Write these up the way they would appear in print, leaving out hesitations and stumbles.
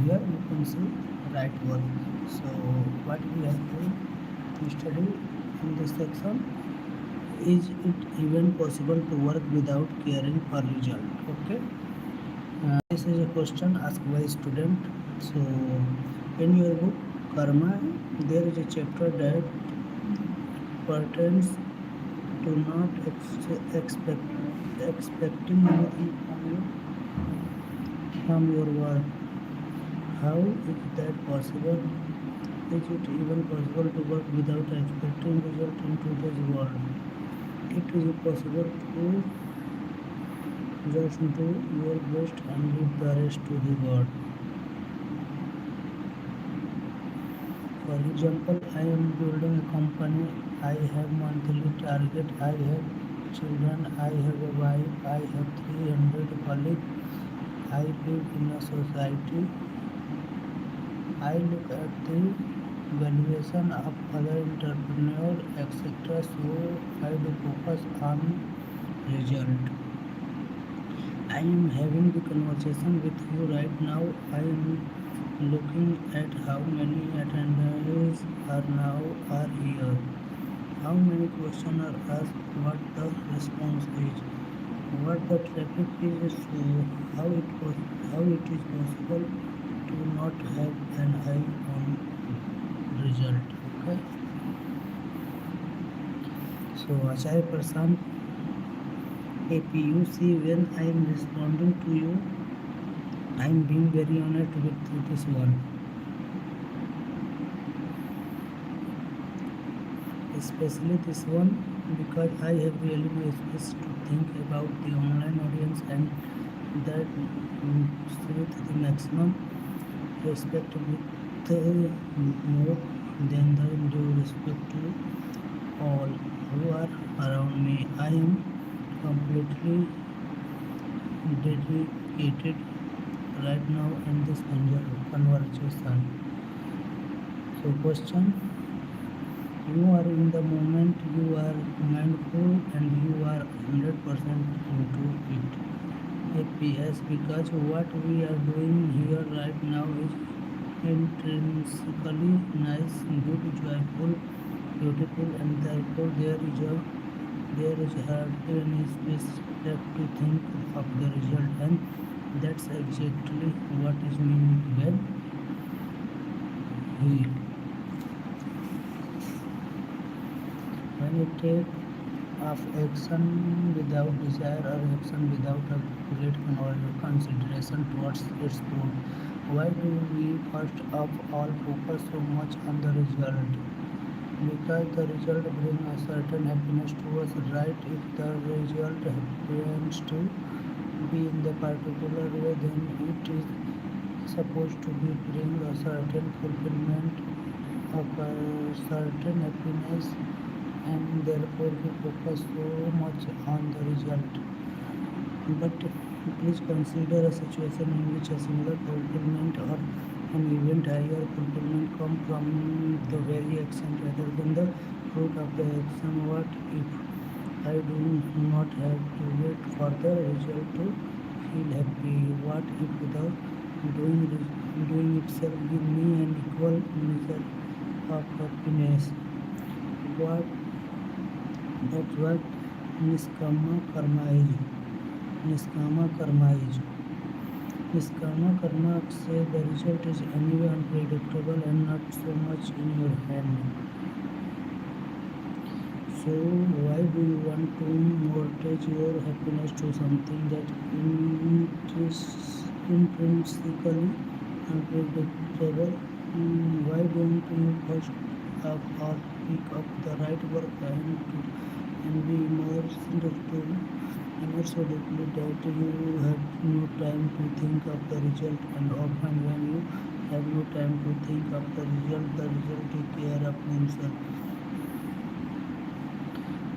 here you can see right work. So what we have to study in this section, is it even possible to work without caring for result? Okay. This is a question asked by a student. So in your book Karma, there is a chapter that pertains to not expecting anything from your work. How is that possible? Is it even possible to work without expecting result in today's world? It is possible to just do your best and leave the rest to the God. For example, I am building a company. I have monthly target. I have children. I have a wife. I have 300 colleagues. I live in a society. I look at the valuation of other entrepreneurs, etc. So I do focus on result. I am having the conversation with you right now. I am looking at how many attendees are here. How many questions are asked? What the response is? What the traffic is? So how it is possible to not have an eye on result? Okay. So Acharya Prasant, if you see, when I am responding to you, I am being very honest with this one. Especially this one, because I have really no space to think about the online audience, and that with the maximum respect, with more than the due respect to all who are around me. I am completely dedicated right now in this conversation. So question, you are in the moment, you are mindful, and you are 100% into it. APS, because what we are doing here right now is intrinsically nice, good, joyful, beautiful, and therefore there is hardly any space left to think of the result, and that's exactly what is meant when we when you take of action without desire, or action without a great consideration towards its fruit. Why do we first of all focus so much on the result? Because the result brings a certain happiness to us, right? If the result happens to be in the particular way, then it is supposed to be bring a certain fulfillment of a certain happiness, and therefore we focus so much on the result. But please consider a situation in which a similar fulfillment or an event higher fulfillment come from the very action rather than the fruit of the action. What if I do not have to wait for the result to feel happy? What if the doing itself give me an equal measure of happiness? What That's what niskama karma is. Niskama karma is. Niskama karma say the result is anyway unpredictable and not so much in your hand. So why do you want to mortgage your happiness to something that intrinsically unpredictable? Why don't you first up or pick up the right work and be immersed so deeply that you have no time to think of the result, and often when you have no time to think of the result take care of themselves.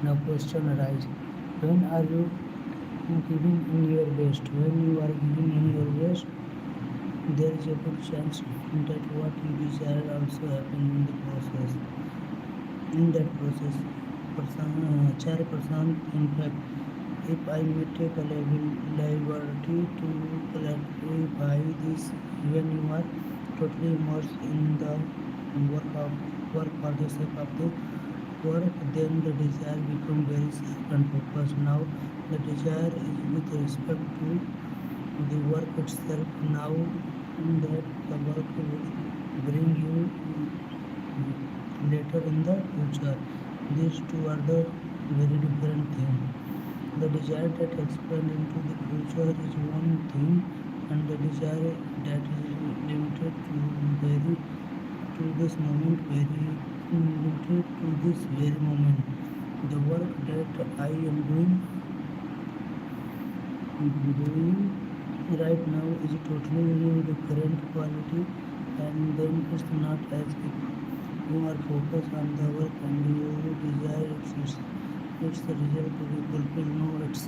Now question arises, when are you giving in your best? When you are giving in your best, there is a good chance that what you desire also happen in the process. In that process, Acharya Prasant, in fact, if I may take a liberty to by this, when you are totally immersed in the work of work for the sake of the work, then the desire become very sharp and focused. Now the desire is with respect to the work itself. Now that the work will bring you later in the future. These two are the very different things. The desire that expands into the future is one thing, and the desire that is limited to very to this moment, very limited to this very moment. The work that I am doing right now is totally different quality, and then it's not as if you are focused on the work and you desire it's the result to be fulfilled. No, it's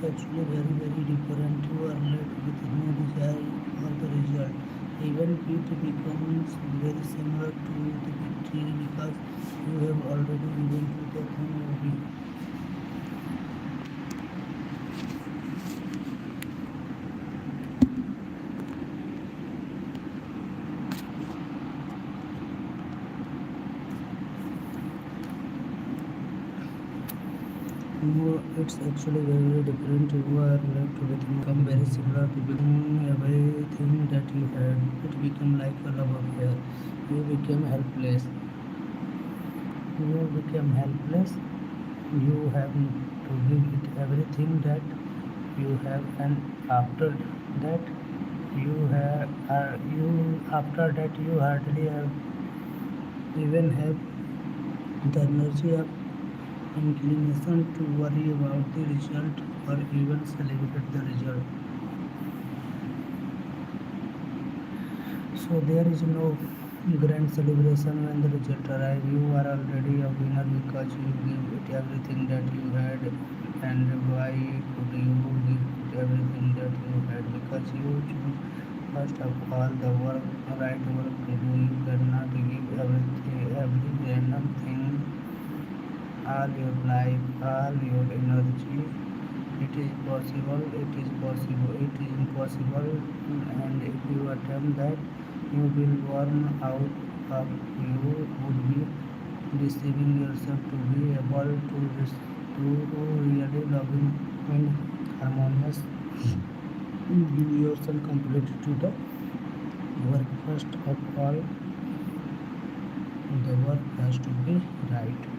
actually very different. You are left with no desire for the result. Even it becomes very similar to the victory because you have already given to the thing will be. No, it's actually very different. You are left with become very similar to become everything that you had. It become like a love affair. You became helpless. You became helpless. You have to give it everything that you have, and after that you hardly have even have the energy of inclination to worry about the result or even celebrate the result. So there is no grand celebration when the result arrives. You are already a winner because you gave it everything that you had. And why could you give it everything that you had? Because you choose first of all the right work to do. You cannot give every random thing all your life, all your energy. It is impossible, and if you attempt that, you will burn out of you would be deceiving yourself to be able to really loving and harmonious. Give yourself completely to the work. First of all, the work has to be right.